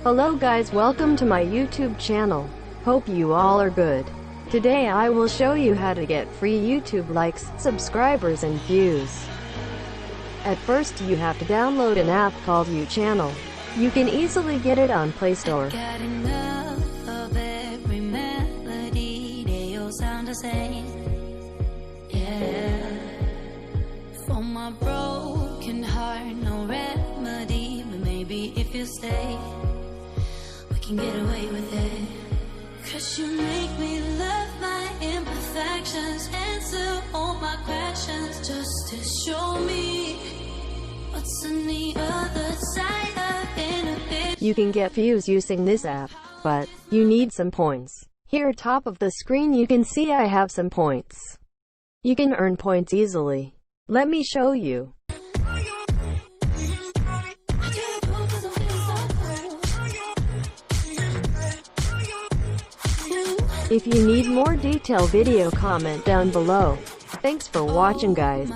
Hello guys, welcome to my YouTube channel. Hope you all are good. Today I will show you how to get free YouTube likes, subscribers and views. At first you have to download an app called YouChannel. You can easily get it on Play Store. Got enough of every melody, they all sound the same. Yeah. For my broken heart, no remedy, but maybe if you stay, we can get away with it. 'Cause you make me love my imperfections, answer all my questions, just to show me what's on the other side of inhibition. You can get views using this app, but you need some points. Here top of the screen you can see I have some points. You can earn points easily. Let me show you. If you need more detailed video, comment down below. Thanks for watching guys.